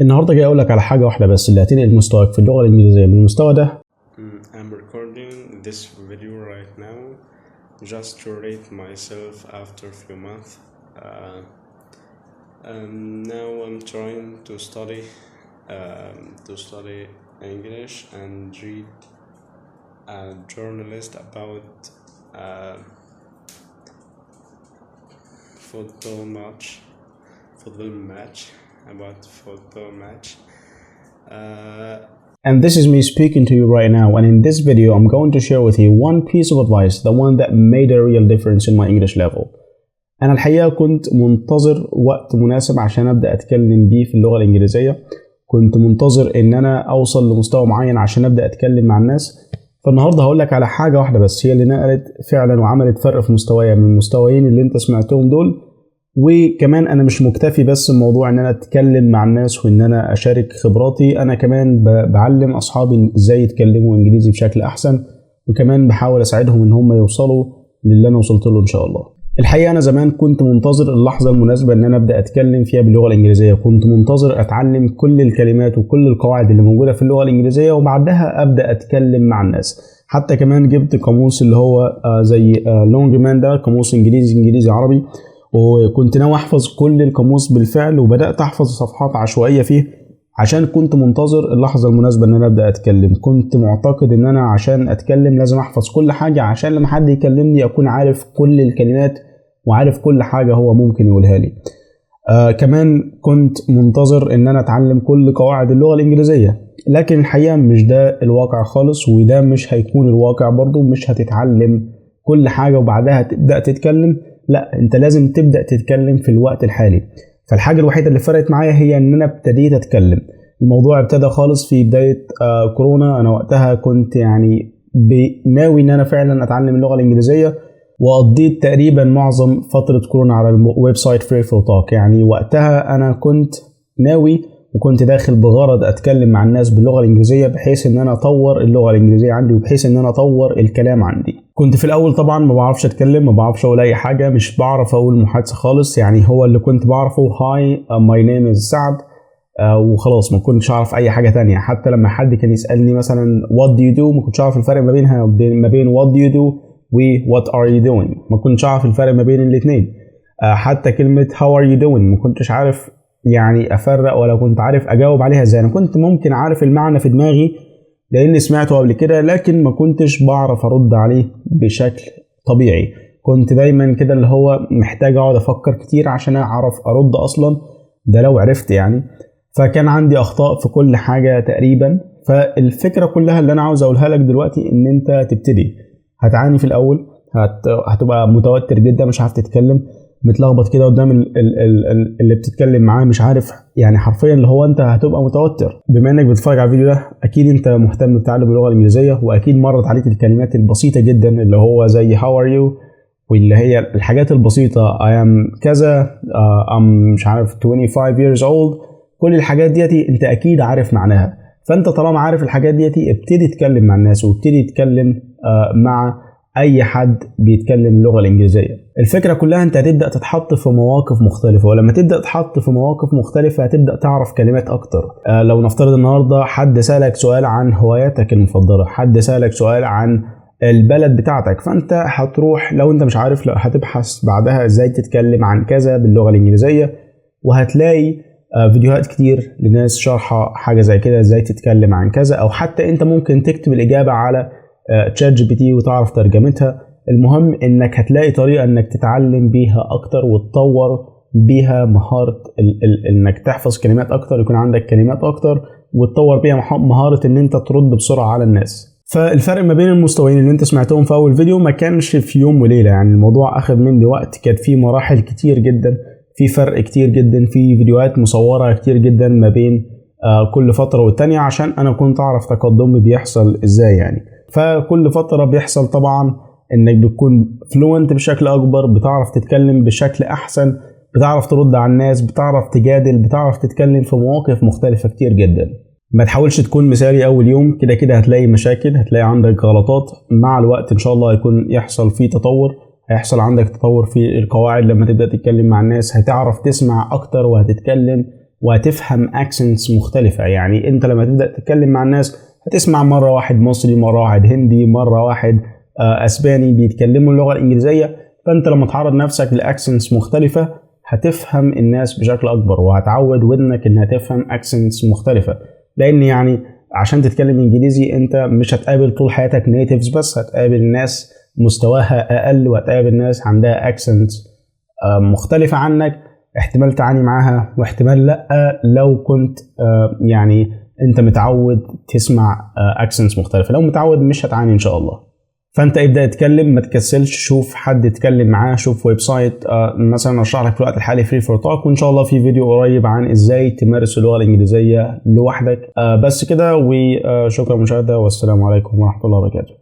النهارده جاي اقول لك على حاجه واحده بس اللي هتنقل مستواك في اللغه الانجليزيه من المستوى ده. I'm recording this video right now just to rate myself after a few months. Now I'm trying to study English and read a journalist about football match. And this is me speaking to you right now, and in this video I'm going to share with you one piece of advice, the one that made a real difference in my English level. أنا الحقيقة كنت منتظر وقت مناسب عشان أبدأ أتكلم بيه في اللغة الإنجليزية. كنت منتظر إن أنا أوصل لمستوى معين عشان أبدأ أتكلم مع الناس. فالنهاردة هقول لك على حاجة واحدة بس هي اللي نقلت فعلا وعملت فرق في مستوايا من المستويين اللي أنت سمعتهم دول. وكمان انا مش مكتفي بس بموضوع ان انا اتكلم مع الناس وان انا اشارك خبراتي، انا كمان بعلم اصحابي ازاي يتكلموا انجليزي بشكل احسن، وكمان بحاول اساعدهم ان هم يوصلوا للي انا وصلت له ان شاء الله. الحقيقه انا زمان كنت منتظر اللحظه المناسبه ان انا ابدا اتكلم فيها باللغه الانجليزيه، كنت منتظر اتعلم كل الكلمات وكل القواعد اللي موجوده في اللغه الانجليزيه وبعدها ابدا اتكلم مع الناس. حتى كمان جبت قاموس اللي هو زي لونج مان، ده قاموس انجليزي عربي، وكنت ناوي احفظ كل القاموس بالفعل، وبدات احفظ صفحات عشوائيه فيه عشان كنت منتظر اللحظه المناسبه ان انا ابدا اتكلم. كنت معتقد ان انا عشان اتكلم لازم احفظ كل حاجه عشان لما حد يكلمني اكون عارف كل الكلمات وعارف كل حاجه هو ممكن يقولها لي. كمان كنت منتظر ان انا اتعلم كل قواعد اللغه الانجليزيه، لكن الحقيقه مش ده الواقع خالص، وده مش هيكون الواقع برضو. مش هتتعلم كل حاجه وبعدها تبدا تتكلم، لا، انت لازم تبدأ تتكلم في الوقت الحالي. فالحاجة الوحيدة اللي فرقت معايا هي ان انا ابتديت اتكلم. الموضوع ابتدى خالص في بداية كورونا. انا وقتها كنت يعني ناوي ان انا فعلا اتعلم اللغة الانجليزية، وقضيت تقريبا معظم فترة كورونا على الويب سايت فري فور توك. يعني وقتها انا كنت ناوي وكنت داخل بغرض اتكلم مع الناس باللغه الانجليزيه، بحيث ان انا اطور اللغه الانجليزيه عندي وبحيث ان انا اطور الكلام عندي. كنت في الاول طبعا ما بعرفش اتكلم، ما بعرفش اقول اي حاجه، مش بعرف اقول محادثه خالص. يعني هو اللي كنت بعرفه هاي ماي نيم از سعد وخلاص، ما كنتش اعرف اي حاجه تانية. حتى لما حد كان يسالني مثلا وات دو يو دو، ما كنتش اعرف الفرق ما بين وات دو يو دو وات ار يو دوينج، ما كنتش اعرف الفرق ما بين الاثنين. حتى كلمه هاو ار يو دوينج ما كنتش عارف يعني افرق، ولا كنت عارف اجاوب عليها ازاي. انا كنت ممكن عارف المعنى في دماغي لاني سمعته قبل كده، لكن ما كنتش بعرف ارد عليه بشكل طبيعي. كنت دايما كده اللي هو محتاج اقعد افكر كتير عشان اعرف ارد اصلا، ده لو عرفت يعني. فكان عندي اخطاء في كل حاجة تقريبا. فالفكرة كلها اللي انا عاوز اقولها لك دلوقتي ان انت تبتدي. هتعاني في الاول، هتبقى متوتر جدا، مش عارف تتكلم، متلخبط كده قدام اللي بتتكلم معاه، مش عارف يعني حرفيا اللي هو انت هتبقى متوتر. بما انك بتتفرج على الفيديو ده اكيد انت مهتم بتعلم اللغه الانجليزيه، واكيد مرت عليك الكلمات البسيطه جدا اللي هو زي how are you، واللي هي الحاجات البسيطه I am كذا I'm مش عارف 25 years old. كل الحاجات ديتي انت اكيد عارف معناها. فانت طالما عارف الحاجات ديتي ابتدي تتكلم مع الناس، وابتدي تتكلم مع اي حد بيتكلم اللغه الانجليزيه. الفكره كلها انت هتبدا تتحط في مواقف مختلفه، ولما تبدا تتحط في مواقف مختلفه هتبدا تعرف كلمات اكتر. لو نفترض النهارده حد سالك سؤال عن هواياتك المفضله، حد سالك سؤال عن البلد بتاعتك، فانت هتروح لو انت مش عارف هتبحث بعدها ازاي تتكلم عن كذا باللغه الانجليزيه، وهتلاقي فيديوهات كتير لناس شارحه حاجه زي كده ازاي تتكلم عن كذا، او حتى انت ممكن تكتب الاجابه على تشات جي بي تي وتعرف ترجمتها. المهم انك هتلاقي طريقه انك تتعلم بيها اكتر وتطور بيها مهاره انك تحفظ كلمات اكتر، يكون عندك كلمات اكتر، وتطور بيها مهاره ان انت ترد بسرعه على الناس. فالفرق ما بين المستويين اللي انت سمعتهم في اول فيديو ما كانش في يوم وليله، يعني الموضوع اخذ مني وقت، كانت في مراحل كتير جدا، في فرق كتير جدا، في فيديوهات مصوره كتير جدا ما بين كل فتره والتانيه عشان انا كنت اعرف تقدمي بيحصل ازاي يعني. فكل فترة بيحصل طبعا انك بتكون فلوينت بشكل اكبر، بتعرف تتكلم بشكل احسن، بتعرف ترد على الناس، بتعرف تجادل، بتعرف تتكلم في مواقف مختلفة كتير جدا. ما تحاولش تكون مثالي اول يوم، كده كده هتلاقي مشاكل، هتلاقي عندك غلطات. مع الوقت ان شاء الله هيكون يحصل فيه تطور، هيحصل عندك تطور في القواعد. لما تبدأ تتكلم مع الناس هتعرف تسمع اكتر وهتتكلم وهتفهم اكسنتس مختلفة. يعني انت لما تبدأ تتكلم مع الناس هتسمع مرة واحد مصري، مرة واحد هندي، مرة واحد اسباني بيتكلموا اللغة الانجليزية. فانت لما تعرض نفسك لاكسنتس مختلفة هتفهم الناس بشكل اكبر، وهتعود ودنك انها تفهم اكسنتس مختلفة. لان يعني عشان تتكلم انجليزي انت مش هتقابل طول حياتك نيتيفز بس، هتقابل ناس مستواها اقل، وهتقابل ناس عندها اكسنتس مختلفة عنك، احتمال تعاني معاها واحتمال لا لو كنت يعني انت متعود تسمع اكسنتس مختلفة. لو متعود مش هتعاني ان شاء الله. فانت ابدا اتكلم، ما تكسلش، شوف حد تتكلم معاه، شوف ويب سايت مثلا اشرح لك في الوقت الحالي فري فور توك، وان شاء الله في فيديو قريب عن ازاي تمارس اللغة الانجليزية لوحدك. بس كده، وشكرا للمشاهدة، والسلام عليكم ورحمة الله وبركاته.